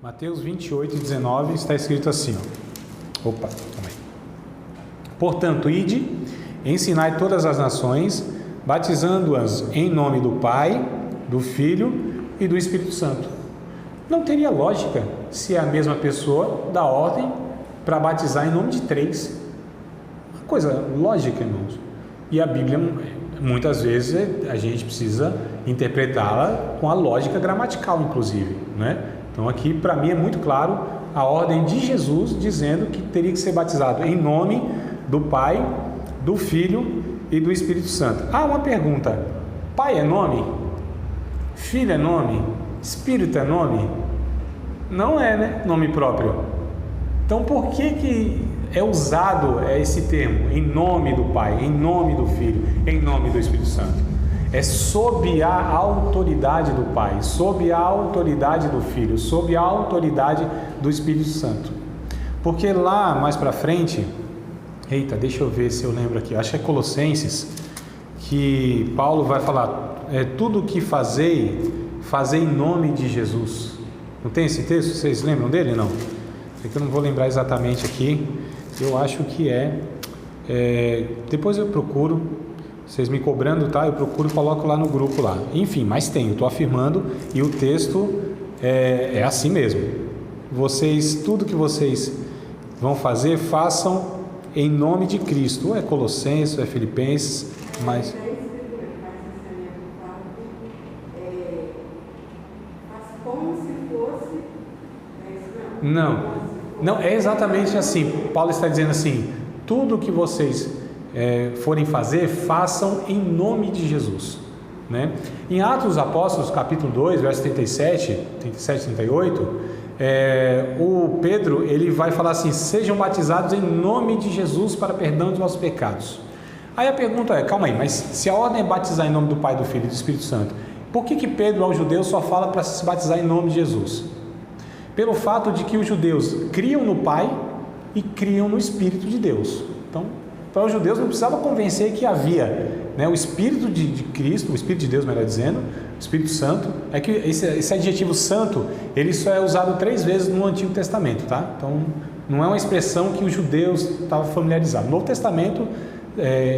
Mateus 28, 19 está escrito assim, ó. Opa, calma aí. Portanto, ide, ensinai todas as nações, batizando-as em nome do Pai, do Filho e do Espírito Santo. Não teria lógica se é a mesma pessoa dá ordem para batizar em nome de três. Uma coisa lógica, irmãos. E a Bíblia, muitas vezes, a gente precisa interpretá-la com a lógica gramatical, inclusive, né? Então aqui, para mim, é muito claro a ordem de Jesus dizendo que teria que ser batizado em nome do Pai, do Filho e do Espírito Santo. Uma pergunta: Pai é nome? Filho é nome? Espírito é nome? Não é, né? Nome próprio. Então por que é usado esse termo? Em nome do Pai, em nome do Filho, em nome do Espírito Santo. É sob a autoridade do Pai, sob a autoridade do Filho, sob a autoridade do Espírito Santo. Porque lá mais para frente, deixa eu ver se eu lembro aqui, acho que é Colossenses, que Paulo vai falar, tudo o que fazei em nome de Jesus. Não tem esse texto? Vocês lembram dele? Não. É que eu não vou lembrar exatamente aqui, eu acho que depois eu procuro. Vocês me cobrando, tá? Eu procuro e coloco lá no grupo lá. Enfim, mas tem, eu estou afirmando e o texto é assim mesmo. Tudo que vocês vão fazer, façam em nome de Cristo. Ou é Colossenses, ou é Filipenses, mas... Não, é exatamente assim. Paulo está dizendo assim, tudo que vocês... forem fazer, façam em nome de Jesus, né? Em Atos dos Apóstolos, capítulo 2, verso 37, 38, o Pedro, ele vai falar assim, sejam batizados em nome de Jesus para perdão dos nossos pecados. Aí a pergunta calma aí, mas se a ordem é batizar em nome do Pai, do Filho e do Espírito Santo, por que Pedro aos judeus só fala para se batizar em nome de Jesus? Pelo fato de que os judeus criam no Pai e criam no Espírito de Deus. Então, para os judeus não precisava convencer que havia, né, o Espírito de Cristo, o Espírito de Deus, melhor dizendo, o Espírito Santo. É que esse adjetivo santo, ele só é usado 3 vezes no Antigo Testamento, tá? Então não é uma expressão que os judeus estavam familiarizados. No Novo Testamento,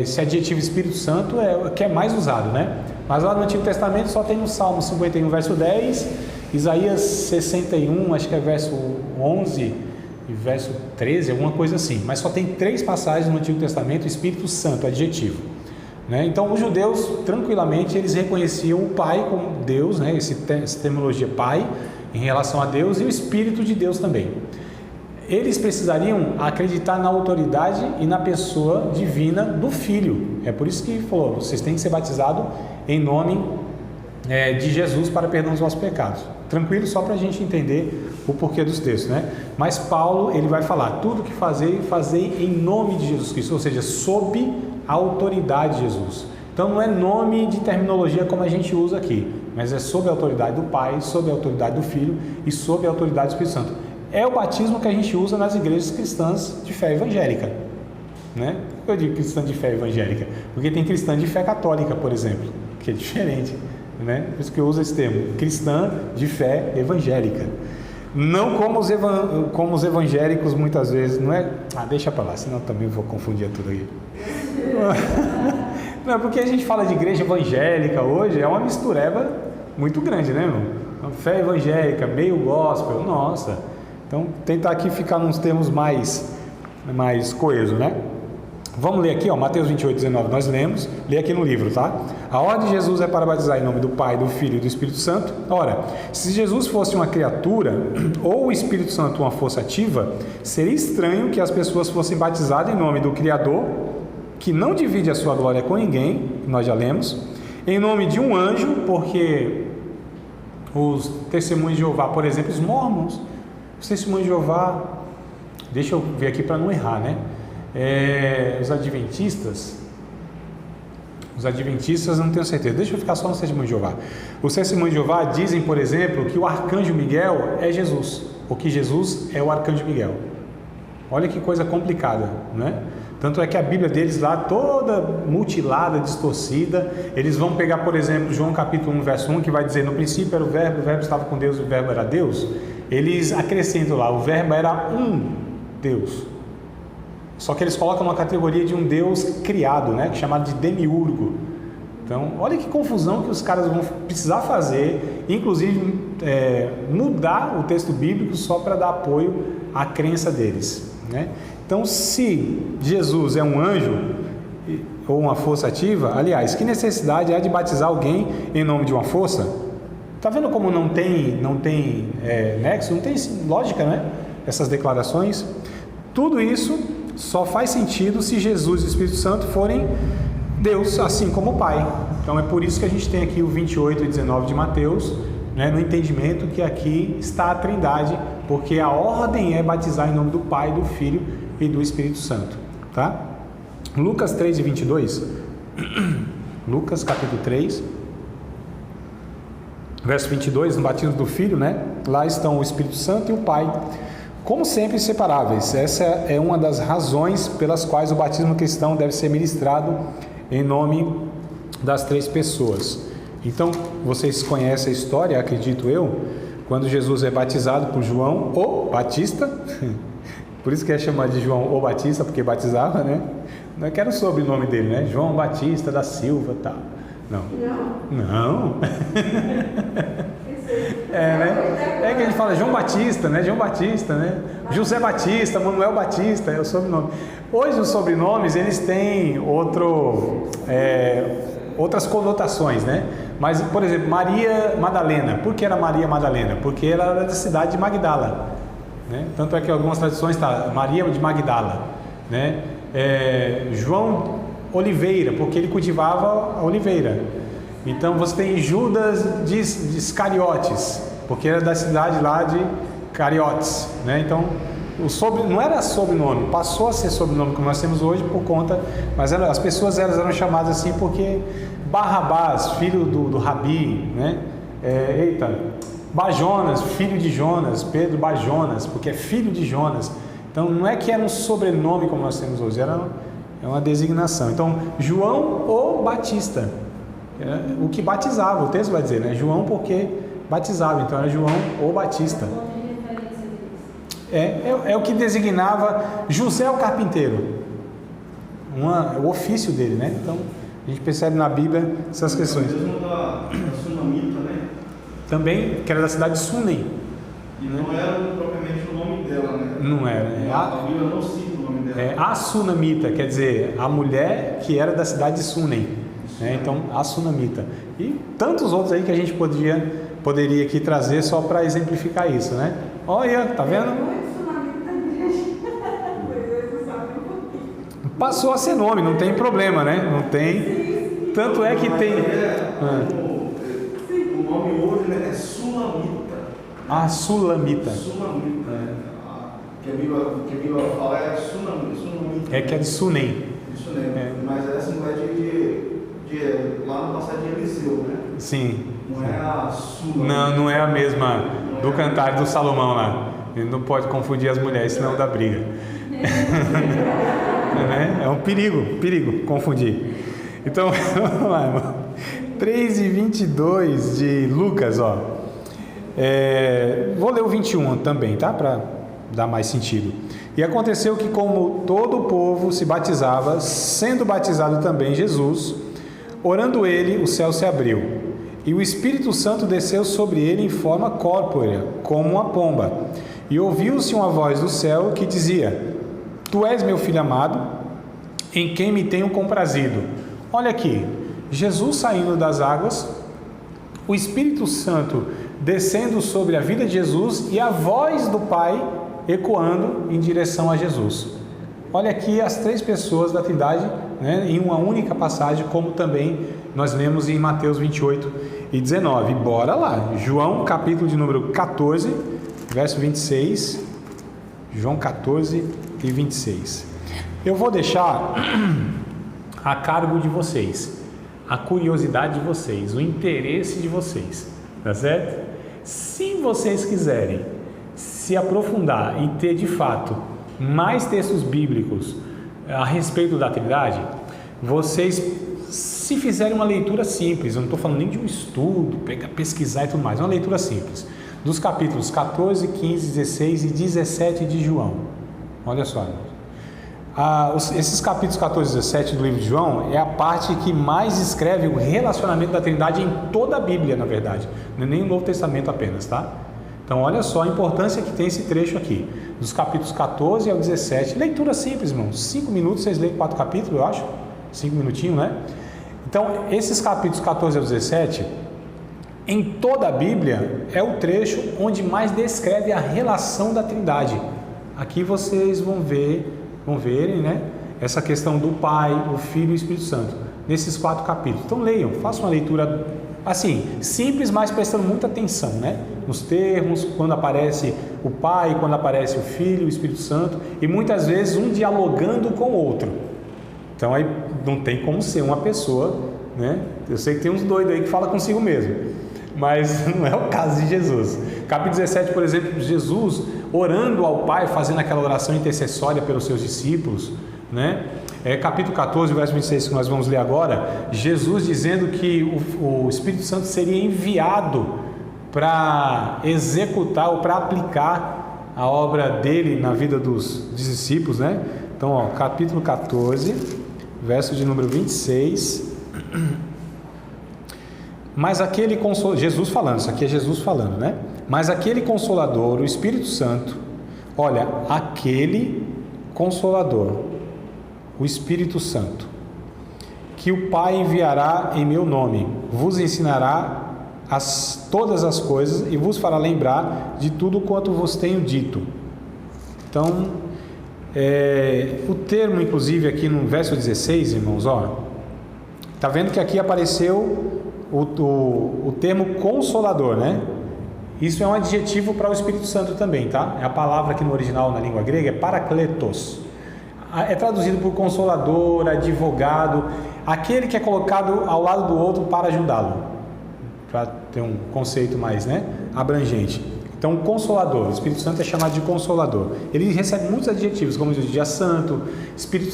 esse adjetivo Espírito Santo é o que é mais usado, né? Mas lá no Antigo Testamento só tem no Salmo 51, verso 10, Isaías 61, acho que é verso 11 e verso 13, alguma coisa assim, mas só tem 3 passagens no Antigo Testamento, Espírito Santo, adjetivo, né? Então os judeus, tranquilamente, eles reconheciam o Pai como Deus, né? Essa terminologia Pai, em relação a Deus, e o Espírito de Deus também. Eles precisariam acreditar na autoridade e na pessoa divina do Filho. É por isso que falou, vocês têm que ser batizados em nome de Jesus para perdão dos nossos pecados. Tranquilo, só para a gente entender o porquê dos textos, né? Mas Paulo, ele vai falar, tudo que fazer em nome de Jesus Cristo, ou seja, sob a autoridade de Jesus. Então não é nome de terminologia como a gente usa aqui, mas é sob a autoridade do Pai, sob a autoridade do Filho e sob a autoridade do Espírito Santo. É o batismo que a gente usa nas igrejas cristãs de fé evangélica, né? Eu digo cristã de fé evangélica, porque tem cristã de fé católica, por exemplo, que é diferente, né? Por isso que eu uso esse termo, cristã de fé evangélica. Não como os evangélicos muitas vezes, não é? Deixa para lá, senão também vou confundir tudo aí. Não, porque a gente fala de igreja evangélica hoje, é uma mistureba muito grande, né, irmão? Fé evangélica, meio gospel, nossa. Então, tentar aqui ficar nos termos mais coesos, né? Vamos ler aqui, Mateus 28, 19, nós lemos, lê aqui no livro, tá? A ordem de Jesus é para batizar em nome do Pai, do Filho e do Espírito Santo. Ora, se Jesus fosse uma criatura, ou o Espírito Santo uma força ativa, seria estranho que as pessoas fossem batizadas em nome do Criador, que não divide a sua glória com ninguém, nós já lemos, em nome de um anjo, porque os testemunhos de Jeová, por exemplo, os mormons, os testemunhos de Jeová, deixa eu ver aqui para não errar, né? Os adventistas, não tenho certeza, deixa eu ficar só no testemunho de Jeová. Os testemunhos de Jeová dizem, por exemplo, que o arcanjo Miguel é Jesus, ou que Jesus é o arcanjo Miguel. Olha que coisa complicada, né? Tanto é que a Bíblia deles lá, toda mutilada, distorcida, eles vão pegar, por exemplo, João capítulo 1, verso 1, que vai dizer, no princípio era o verbo estava com Deus e o verbo era Deus. eles acrescentam lá, o verbo era um Deus. Só que eles colocam uma categoria de um Deus criado, né? Chamado de demiurgo. Então, olha que confusão que os caras vão precisar fazer, inclusive mudar o texto bíblico só para dar apoio à crença deles, né? Então, se Jesus é um anjo ou uma força ativa, aliás, que necessidade há de batizar alguém em nome de uma força? Tá vendo como não tem nexo, não tem lógica, né? Essas declarações. Tudo isso só faz sentido se Jesus e o Espírito Santo forem Deus, assim como o Pai. Então é por isso que a gente tem aqui o 28 e 19 de Mateus, né, no entendimento que aqui está a Trindade, porque a ordem é batizar em nome do Pai, do Filho e do Espírito Santo, tá? Lucas 3 e 22, Lucas capítulo 3, verso 22, no batismo do Filho, né? Lá estão o Espírito Santo e o Pai, como sempre inseparáveis. Essa é uma das razões pelas quais o batismo cristão deve ser ministrado em nome das três pessoas. Então, vocês conhecem a história, acredito eu, quando Jesus é batizado por João o Batista, por isso que é chamado de João o Batista, porque batizava, né? Não é que era o sobrenome dele, né? João Batista da Silva, tá? Não. Não. Né? É que a gente fala João Batista, né? João Batista, né? José Batista, Manuel Batista, é o sobrenome. Hoje os sobrenomes, eles têm outras conotações, né? Mas, por exemplo, Maria Madalena. Por que era Maria Madalena? Porque ela era da cidade de Magdala, né? Tanto é que algumas tradições está Maria de Magdala, né? João Oliveira, porque ele cultivava a oliveira. Então você tem Judas de Iscariotes, porque era da cidade lá de Cariotes, né? Então não era sobrenome, passou a ser sobrenome como nós temos hoje por conta, mas as pessoas eram chamadas assim porque Barrabás, filho do Rabi, né? Bajonas, filho de Jonas, Pedro Bajonas, porque é filho de Jonas. Então não é que era um sobrenome como nós temos hoje, é uma designação. Então João o Batista, o que batizava, o texto vai dizer, né? João porque batizava, então era João o Batista. É o que designava José o carpinteiro, o ofício dele, né? Então a gente percebe na Bíblia essas questões. Mesmo da Sunamita, né? Também, que era da cidade de Sunem. E não era propriamente o nome dela, né? Não era. A Bíblia não cita o nome dela. A Sunamita, quer dizer, a mulher que era da cidade de Sunem. Né? Então, a Sunamita. E tantos outros aí que a gente poderia aqui trazer só para exemplificar isso, né? Olha, tá vendo? Passou a ser nome, não tem problema, né? Não tem. Tanto é que tem. O nome hoje, né, é Sulamita. Sulamita. Sulamita. Que a Bíblia fala é Sunamita. É que é de Sunem. Mas essa não é de lá no passado de Eliseu, né? Sim. Não é a Sulamita. Não é a mesma do Cantar do Salomão lá. Ele não pode confundir as mulheres, senão dá briga. É um perigo confundir. Então, vamos lá, irmão. 3 e 22 de Lucas, ó. Vou ler o 21 também, tá? Para dar mais sentido. E aconteceu que, como todo o povo se batizava, sendo batizado também Jesus, orando ele, o céu se abriu, e o Espírito Santo desceu sobre ele em forma corpórea, como uma pomba. E ouviu-se uma voz do céu que dizia: Tu és meu filho amado, em quem me tenho comprazido. Olha aqui, Jesus saindo das águas, o Espírito Santo descendo sobre a vida de Jesus e a voz do Pai ecoando em direção a Jesus. Olha aqui as três pessoas da Trindade, né, em uma única passagem, como também nós lemos em Mateus 28 e 19. Bora lá, João capítulo de número 14, verso 26, João 14 e 26. Eu vou deixar a cargo de vocês, a curiosidade de vocês, o interesse de vocês, tá certo? Se vocês quiserem se aprofundar e ter de fato mais textos bíblicos a respeito da Trindade, vocês, se fizerem uma leitura simples, eu não estou falando nem de um estudo, pesquisar e tudo mais, uma leitura simples, dos capítulos 14, 15, 16 e 17 de João. Olha só, esses capítulos 14 e 17 do livro de João é a parte que mais descreve o relacionamento da Trindade em toda a Bíblia, na verdade, não é nem o Novo Testamento apenas, tá? Então olha só a importância que tem esse trecho aqui, dos capítulos 14 ao 17, leitura simples, irmãos, 5 minutos, vocês leem 4 capítulos, eu acho, 5 minutinhos, né? Então esses capítulos 14 ao 17, em toda a Bíblia, é o trecho onde mais descreve a relação da Trindade. Aqui vocês vão verem, né, essa questão do Pai, o Filho e o Espírito Santo, nesses 4 capítulos. Então leiam, façam uma leitura assim, simples, mas prestando muita atenção, né, nos termos, quando aparece o Pai, quando aparece o Filho, o Espírito Santo, e muitas vezes um dialogando com o outro. Então aí não tem como ser uma pessoa, né, eu sei que tem uns doidos aí que falam consigo mesmo, mas não é o caso de Jesus. Capítulo 17, por exemplo, Jesus orando ao Pai, fazendo aquela oração intercessória pelos seus discípulos, né? Capítulo 14, verso 26, que nós vamos ler agora, Jesus dizendo que o Espírito Santo seria enviado para executar ou para aplicar a obra dele na vida dos discípulos, né? Então, ó, capítulo 14, verso de número 26. Mas aquele Consolador, Jesus falando, isso aqui é Jesus falando, né? Mas aquele Consolador, o Espírito Santo, olha, aquele Consolador, o Espírito Santo, que o Pai enviará em meu nome, vos ensinará todas as coisas e vos fará lembrar de tudo quanto vos tenho dito. Então, o termo, inclusive, aqui no verso 16, irmãos, ó, tá vendo que aqui apareceu o termo Consolador, né? Isso é um adjetivo para o Espírito Santo também, tá? A palavra aqui no original, na língua grega, é parakletos. É traduzido por consolador, advogado, aquele que é colocado ao lado do outro para ajudá-lo, para ter um conceito mais, né, abrangente. Então, Consolador, o Espírito Santo é chamado de Consolador. Ele recebe muitos adjetivos, como dia Santo, Espírito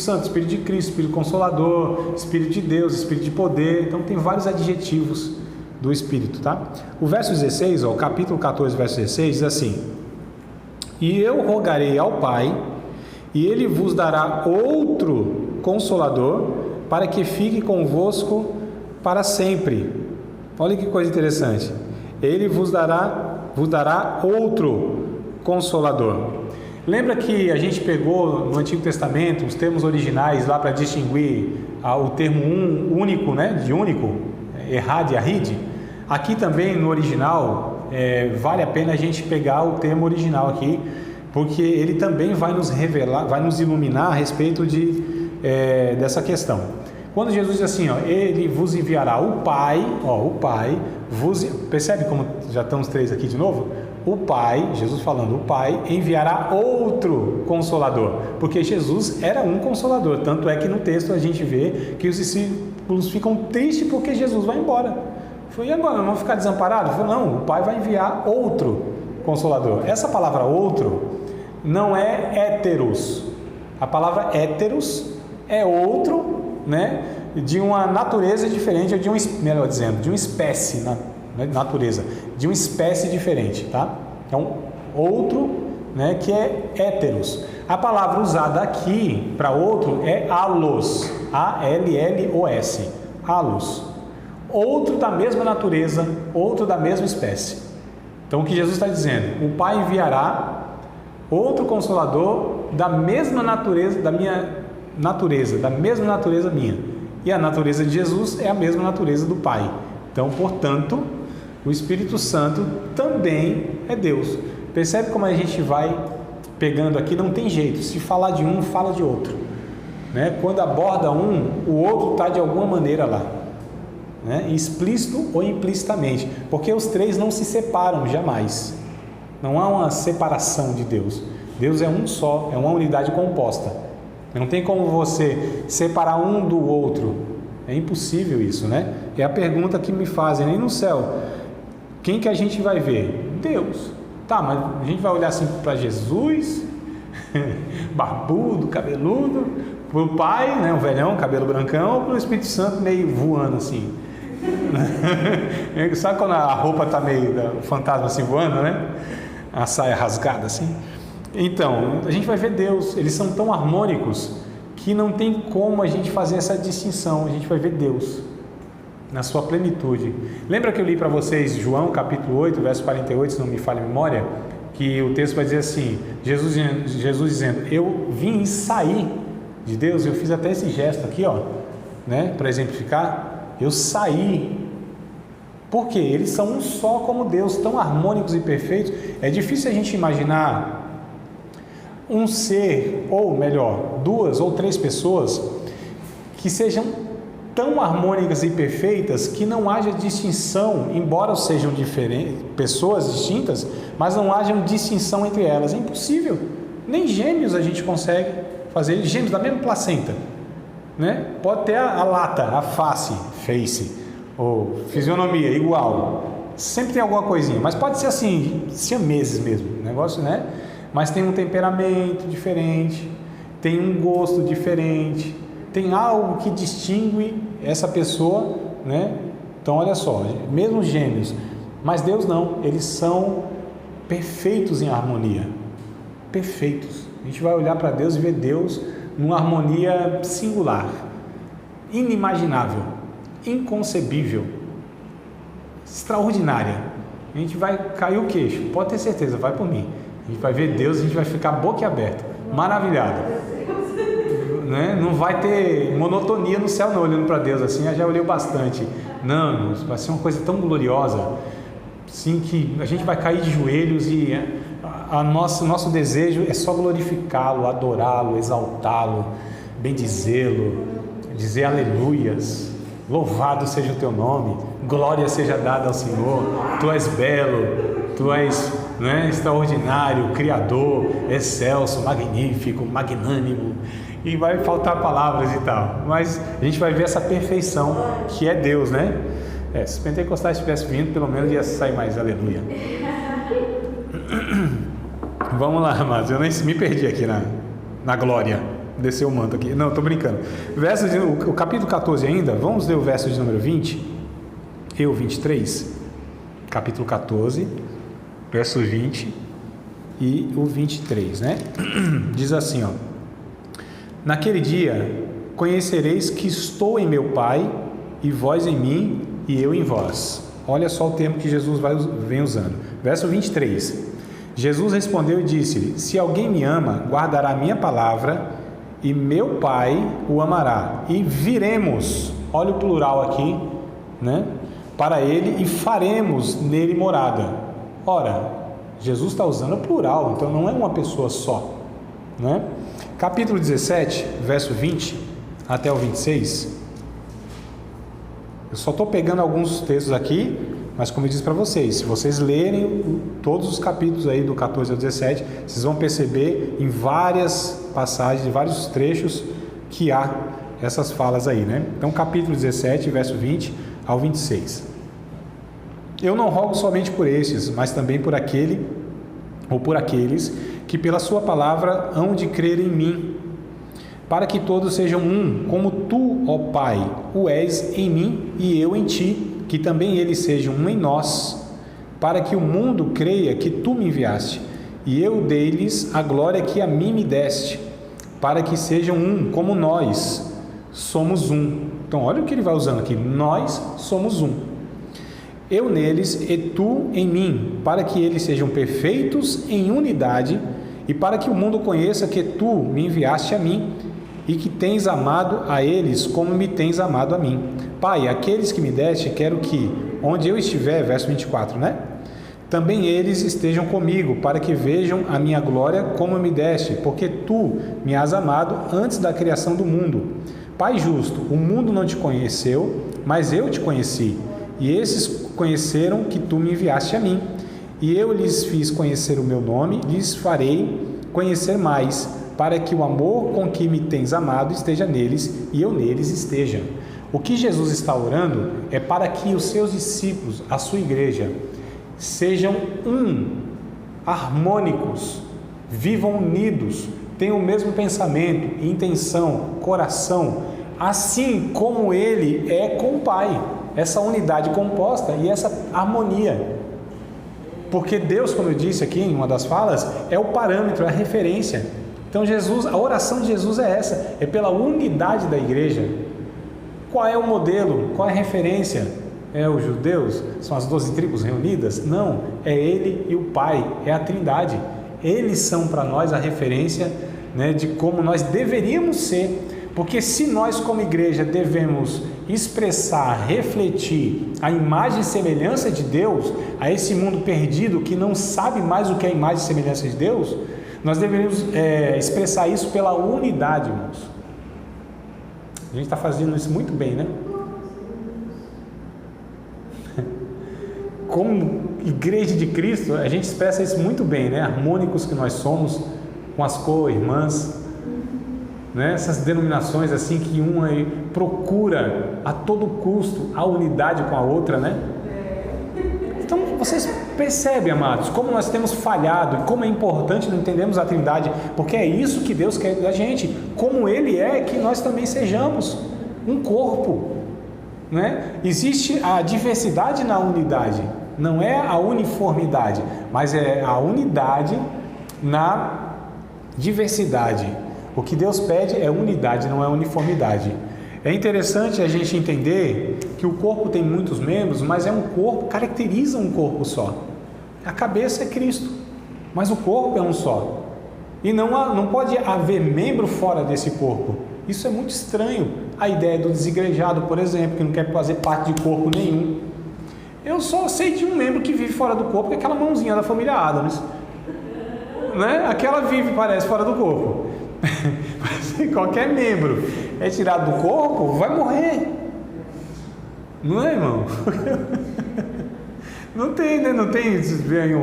de Cristo, Espírito Consolador, Espírito de Deus, Espírito de poder. Então, tem vários adjetivos do Espírito, tá? O verso 16, ó, o capítulo 14, verso 16, diz assim: E eu rogarei ao Pai, e Ele vos dará outro Consolador, para que fique convosco para sempre. Olha que coisa interessante. Ele vos dará outro Consolador. Lembra que a gente pegou no Antigo Testamento os termos originais lá para distinguir o termo único, né, de único, errad e ahid? Aqui também no original vale a pena a gente pegar o termo original aqui, porque ele também vai nos revelar, vai nos iluminar a respeito dessa questão. Quando Jesus diz assim, ó, Ele vos enviará o Pai, ó, o Pai vos... Percebe como já estamos 3 aqui de novo? O Pai, Jesus falando, o Pai enviará outro Consolador, porque Jesus era um Consolador, tanto é que no texto a gente vê que os discípulos ficam tristes porque Jesus vai embora. Foi, e agora, não vão ficar desamparados? Falei, não, o Pai vai enviar outro Consolador. Essa palavra outro não é héteros. A palavra héteros é outro, né, de uma natureza diferente, ou de melhor dizendo, de uma espécie, natureza, de uma espécie diferente, tá? Então, outro, né, que é héteros. A palavra usada aqui para outro é allos, A-L-L-O-S, allos. Outro da mesma natureza, outro da mesma espécie. Então, o que Jesus está dizendo? O Pai enviará outro Consolador da mesma natureza, da minha natureza, da mesma natureza minha, e a natureza de Jesus é a mesma natureza do Pai. Então, portanto, o Espírito Santo também é Deus. Percebe como a gente vai pegando aqui? Não tem jeito, se falar de um, fala de outro, né? Quando aborda um, o outro está de alguma maneira lá, né? Explícito ou implicitamente, porque os três não se separam jamais, não há uma separação de Deus. Deus é um só, é uma unidade composta. Não tem como você separar um do outro. É impossível isso, né? É a pergunta que me fazem. E no céu, quem que a gente vai ver? Deus. Tá, mas a gente vai olhar assim para Jesus, barbudo, cabeludo, para o Pai, né, o velhão, cabelo brancão, ou para o Espírito Santo meio voando assim? Sabe quando a roupa está meio, o fantasma assim voando, né? A saia rasgada assim. Então, a gente vai ver Deus, eles são tão harmônicos que não tem como a gente fazer essa distinção. A gente vai ver Deus na sua plenitude. Lembra que eu li para vocês João capítulo 8, verso 48, se não me falha a memória, que o texto vai dizer assim, Jesus dizendo, eu vim e saí de Deus. Eu fiz até esse gesto aqui, ó, né, para exemplificar. Eu saí. Por quê? Eles são um só como Deus, tão harmônicos e perfeitos. É difícil a gente imaginar um ser, ou melhor, 2 ou 3 pessoas que sejam tão harmônicas e perfeitas que não haja distinção, embora sejam diferentes, pessoas distintas, mas não haja distinção entre elas. É impossível. Nem gêmeos a gente consegue fazer, gêmeos da mesma placenta, né? Pode ter a lata, a face, ou fisionomia igual, sempre tem alguma coisinha, mas pode ser assim, siameses mesmo, negócio, né? Mas tem um temperamento diferente, tem um gosto diferente, tem algo que distingue essa pessoa, né? Então olha só, mesmo gêmeos, mas Deus não, eles são perfeitos em harmonia, perfeitos. A gente vai olhar para Deus e ver Deus numa harmonia singular, inimaginável, inconcebível, extraordinária. A gente vai cair o queixo, pode ter certeza, vai por mim. A gente vai ver Deus, a gente vai ficar boquiaberto, maravilhado, né? Não vai ter monotonia no céu não, olhando para Deus assim. Eu já olhei bastante. Não, vai ser uma coisa tão gloriosa, sim, que a gente vai cair de joelhos e nosso desejo é só glorificá-lo, adorá-lo, exaltá-lo, bendizê-lo, dizer aleluias, louvado seja o teu nome, glória seja dada ao Senhor. Tu és belo, tu és, né, extraordinário, criador, excelso, magnífico, magnânimo, e vai faltar palavras e tal, mas a gente vai ver essa perfeição que é Deus, né? Se os pentecostais tivessem vindo, pelo menos ia sair mais aleluia. Vamos lá, amados, eu nem me perdi aqui na glória, desceu o manto aqui, não, estou brincando. O capítulo 14 ainda, vamos ler o verso de número 20 e o 23, capítulo 14, verso 20 e o 23, né? Diz assim, ó: naquele dia conhecereis que estou em meu Pai, e vós em mim, e eu em vós. Olha só o termo que Jesus vem usando. Verso 23. Jesus respondeu e disse-lhe: se alguém me ama, guardará a minha palavra, e meu Pai o amará, e viremos, olha o plural aqui, né, para ele, e faremos nele morada. Ora, Jesus está usando o plural, então não é uma pessoa só, né? Capítulo 17, verso 20 até o 26. Eu só estou pegando alguns textos aqui, mas como eu disse para vocês, se vocês lerem todos os capítulos aí do 14 ao 17, vocês vão perceber em várias passagens, em vários trechos, que há essas falas aí, né? Então, capítulo 17, verso 20 ao 26. Eu não rogo somente por estes, mas também por aquele ou por aqueles que pela sua palavra hão de crer em mim, para que todos sejam um, como tu, ó Pai, o és em mim e eu em ti, que também eles sejam um em nós, para que o mundo creia que tu me enviaste, e eu dei-lhes a glória que a mim me deste, para que sejam um, como nós somos um. Então olha o que ele vai usando aqui: nós somos um. Eu neles e tu em mim, para que eles sejam perfeitos em unidade, e para que o mundo conheça que tu me enviaste a mim, e que tens amado a eles como me tens amado a mim. Pai, aqueles que me deste, quero que, onde eu estiver, verso 24, né? Também eles estejam comigo, para que vejam a minha glória como me deste, porque tu me has amado antes da criação do mundo. Pai justo, o mundo não te conheceu, mas eu te conheci, e esses conheceram que tu me enviaste a mim. E eu lhes fiz conhecer o meu nome, lhes farei conhecer mais, para que o amor com que me tens amado esteja neles e eu neles esteja. O que Jesus está orando é para que os seus discípulos, a sua igreja, sejam harmônicos, vivam unidos, tenham o mesmo pensamento, intenção, coração, assim como ele é com o Pai. essa unidade composta e essa harmonia. Porque Deus, como eu disse aqui em uma das falas, é o parâmetro, é a referência. Então Jesus, a oração de Jesus é essa, é pela unidade da igreja. Qual é o modelo? Qual é a referência? É os judeus? São as 12 tribos reunidas? Não, é Ele e o Pai, é a Trindade. Eles são para nós a referência, né, de como nós deveríamos ser. Porque se nós como igreja devemos expressar, refletir a imagem e semelhança de Deus a esse mundo perdido que não sabe mais o que é a imagem e semelhança de Deus, nós deveríamos expressar isso pela unidade, irmãos. A gente está fazendo isso muito bem, né? Como igreja de Cristo, a gente expressa isso muito bem, né? Harmônicos que nós somos com as co-irmãs, né? Essas denominações assim que uma procura a todo custo a unidade com a outra, né? Então vocês percebem, amados, como nós temos falhado e como é importante nós entendermos a Trindade, porque é isso que Deus quer da gente, como Ele é, que nós também sejamos um corpo, né? Existe a diversidade na unidade, não é a uniformidade, mas é a unidade na diversidade. O que Deus pede é unidade, não é uniformidade. É interessante a gente entender que o corpo tem muitos membros, mas é um corpo, caracteriza um corpo só. A cabeça é Cristo, mas o corpo é um só. E não pode haver membro fora desse corpo. Isso é muito estranho. A ideia do desigrejado, por exemplo, que não quer fazer parte de corpo nenhum. Eu só sei de um membro que vive fora do corpo, que é aquela mãozinha da família Adams, né? Aquela vive, parece, fora do corpo. Mas qualquer membro é tirado do corpo, vai morrer. Não é, irmão? Não tem, né? Não tem, vocês veem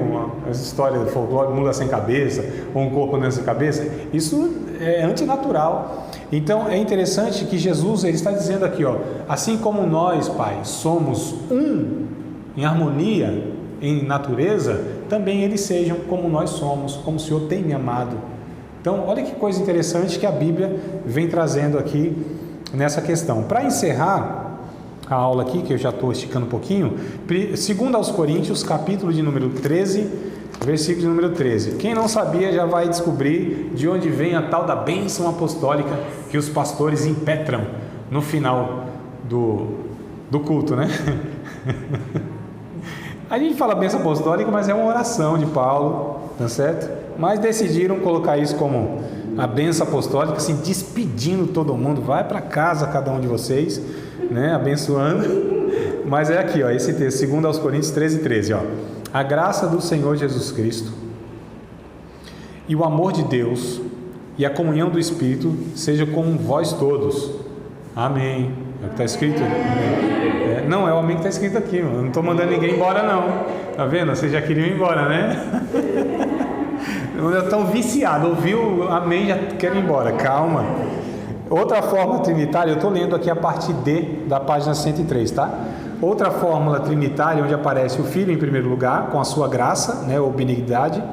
as histórias do folclore, mula sem cabeça, ou um corpo sem cabeça. Isso é antinatural. Então é interessante que Jesus, ele está dizendo aqui, ó, assim como nós, Pai, somos um em harmonia, em natureza, também eles sejam como nós somos, como o Senhor tem me amado. Então, olha que coisa interessante que a Bíblia vem trazendo aqui nessa questão. Para encerrar a aula aqui, que eu já estou esticando um pouquinho, 2 aos Coríntios, capítulo de número 13, versículo de número 13. Quem não sabia já vai descobrir de onde vem a tal da bênção apostólica que os pastores impetram no final do culto, né? A gente fala bênção apostólica, mas é uma oração de Paulo, tá certo? Mas decidiram colocar isso como a bênção apostólica, assim, despedindo todo mundo. Vai para casa cada um de vocês, né? Abençoando. Mas é aqui, ó, esse texto, 2 aos Coríntios 13, ó. A graça do Senhor Jesus Cristo e o amor de Deus e a comunhão do Espírito seja com vós todos. Amém. É o que está escrito? Não, é o amém que está escrito aqui, mano. Eu não estou mandando ninguém embora, não. Tá vendo? Vocês já queriam ir embora, né? Já estão viciados. Ouviu amém, já querem ir embora. Calma. Outra fórmula trinitária, eu estou lendo aqui a parte D da página 103, tá? Outra fórmula trinitária, onde aparece o Filho em primeiro lugar, com a sua graça, né, ou benignidade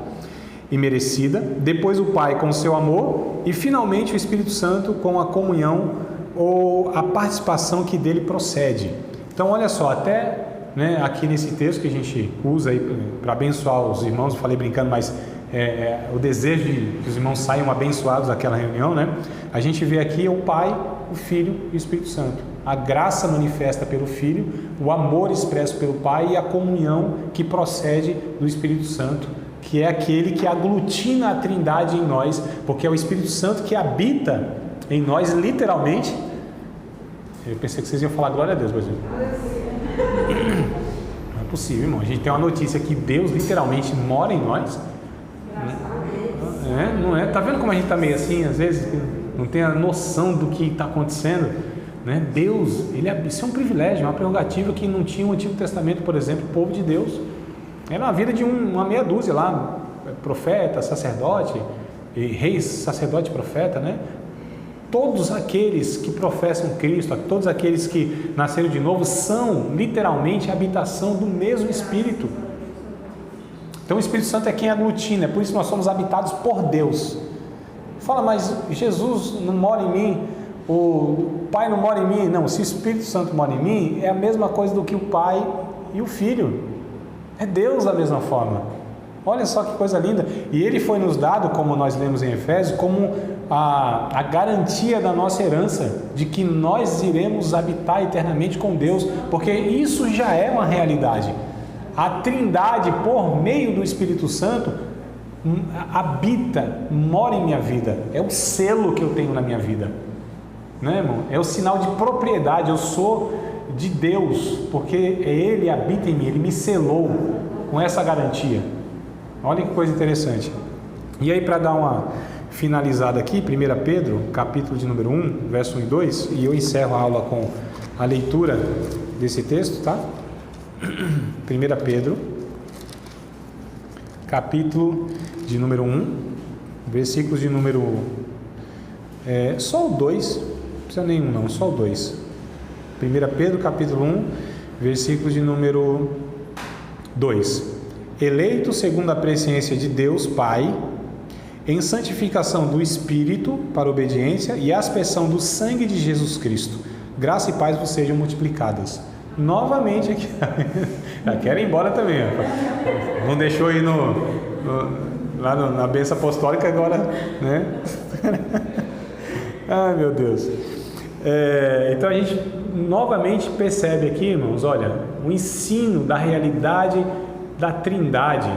imerecida. Depois o Pai com o seu amor. E finalmente o Espírito Santo com a comunhão ou a participação que dele procede. Então, olha só, até, né, aqui nesse texto que a gente usa para abençoar os irmãos, eu falei brincando, mas o desejo de que os irmãos saiam abençoados daquela reunião, né? A gente vê aqui o Pai, o Filho e o Espírito Santo. A graça manifesta pelo Filho, o amor expresso pelo Pai e a comunhão que procede do Espírito Santo, que é aquele que aglutina a Trindade em nós, porque é o Espírito Santo que habita em nós, literalmente. Eu pensei que vocês iam falar glória a Deus, Brasil. Não é possível, irmão. A gente tem uma notícia que Deus literalmente mora em nós. Não é? Tá vendo como a gente tá meio assim, às vezes, não tem a noção do que está acontecendo, né? Deus, isso é um privilégio, uma prerrogativa que não tinha no Antigo Testamento, por exemplo, o povo de Deus. Era a vida de uma meia dúzia lá, profeta, sacerdote, e reis, sacerdote, profeta, né? Todos aqueles que professam Cristo, todos aqueles que nasceram de novo, são literalmente a habitação do mesmo Espírito. Então o Espírito Santo é quem aglutina, é por isso que nós somos habitados por Deus. Fala, mas Jesus não mora em mim. o Pai não mora em mim. Não, se o Espírito Santo mora em mim, é a mesma coisa do que o Pai e o Filho. É Deus da mesma forma. Olha só que coisa linda. E Ele foi nos dado, como nós lemos em Efésios, como a garantia da nossa herança, de que nós iremos habitar eternamente com Deus, porque isso já é uma realidade. A Trindade, por meio do Espírito Santo, habita, mora em minha vida. É o selo que eu tenho na minha vida, né, irmão? É o sinal de propriedade. Eu sou de Deus, porque Ele habita em mim. Ele me selou com essa garantia. Olha que coisa interessante. E aí, para dar uma finalizada aqui, 1 Pedro, capítulo de número 1, verso 1 e 2, e eu encerro a aula com a leitura desse texto, tá? 1 Pedro, capítulo de número 1, versículos de número... só o 2, não precisa nenhum não, só o 2. 1 Pedro, capítulo 1, versículos de número 2. Eleito segundo a presciência de Deus Pai, em santificação do Espírito para obediência e aspersão do sangue de Jesus Cristo, graça e paz vos sejam multiplicadas. Novamente aqui, já quero ir embora também, ó. Não deixou ir lá na bênção apostólica agora, né? Ai, meu Deus. Então a gente novamente percebe aqui, irmãos, olha, o ensino da realidade da Trindade,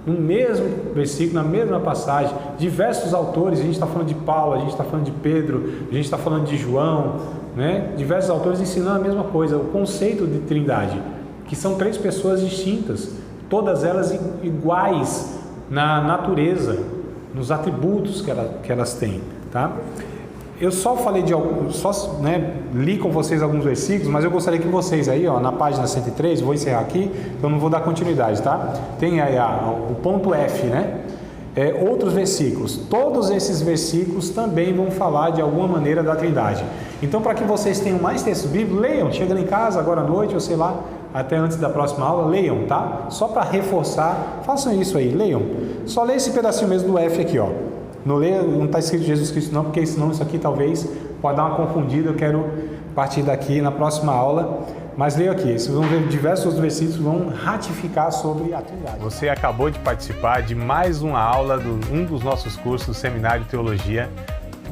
no mesmo versículo, na mesma passagem, diversos autores, a gente está falando de Paulo, a gente está falando de Pedro, a gente está falando de João, né? Diversos autores ensinando a mesma coisa, o conceito de Trindade, que são 3 pessoas distintas, todas elas iguais na natureza, nos atributos que elas têm, tá? Eu só falei de alguns, li com vocês alguns versículos, mas eu gostaria que vocês aí, ó, na página 103, vou encerrar aqui, então não vou dar continuidade, tá? Tem aí o ponto F, né? Outros versículos. Todos esses versículos também vão falar de alguma maneira da Trindade. Então, para que vocês tenham mais textos bíblicos, leiam, chegando em casa agora à noite, ou sei lá, até antes da próxima aula, leiam, tá? Só para reforçar, façam isso aí, leiam. Só leia esse pedacinho mesmo do F aqui, ó. Não está escrito Jesus Cristo não, porque senão isso aqui talvez pode dar uma confundida. Eu quero partir daqui na próxima aula, mas leio aqui, vocês vão ver diversos outros versículos que vão ratificar sobre a Trindade. Você acabou de participar de mais uma aula de um dos nossos cursos do Seminário de Teologia,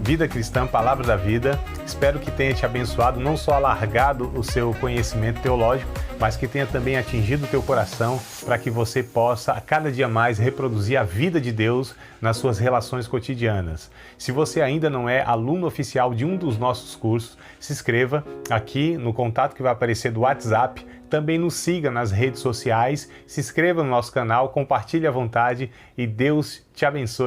Vida Cristã, Palavra da Vida. Espero que tenha te abençoado, não só alargado o seu conhecimento teológico, mas que tenha também atingido o teu coração para que você possa a cada dia mais reproduzir a vida de Deus nas suas relações cotidianas. Se você ainda não é aluno oficial de um dos nossos cursos, se inscreva aqui no contato que vai aparecer do WhatsApp, também nos siga nas redes sociais, se inscreva no nosso canal, compartilhe à vontade e Deus te abençoe.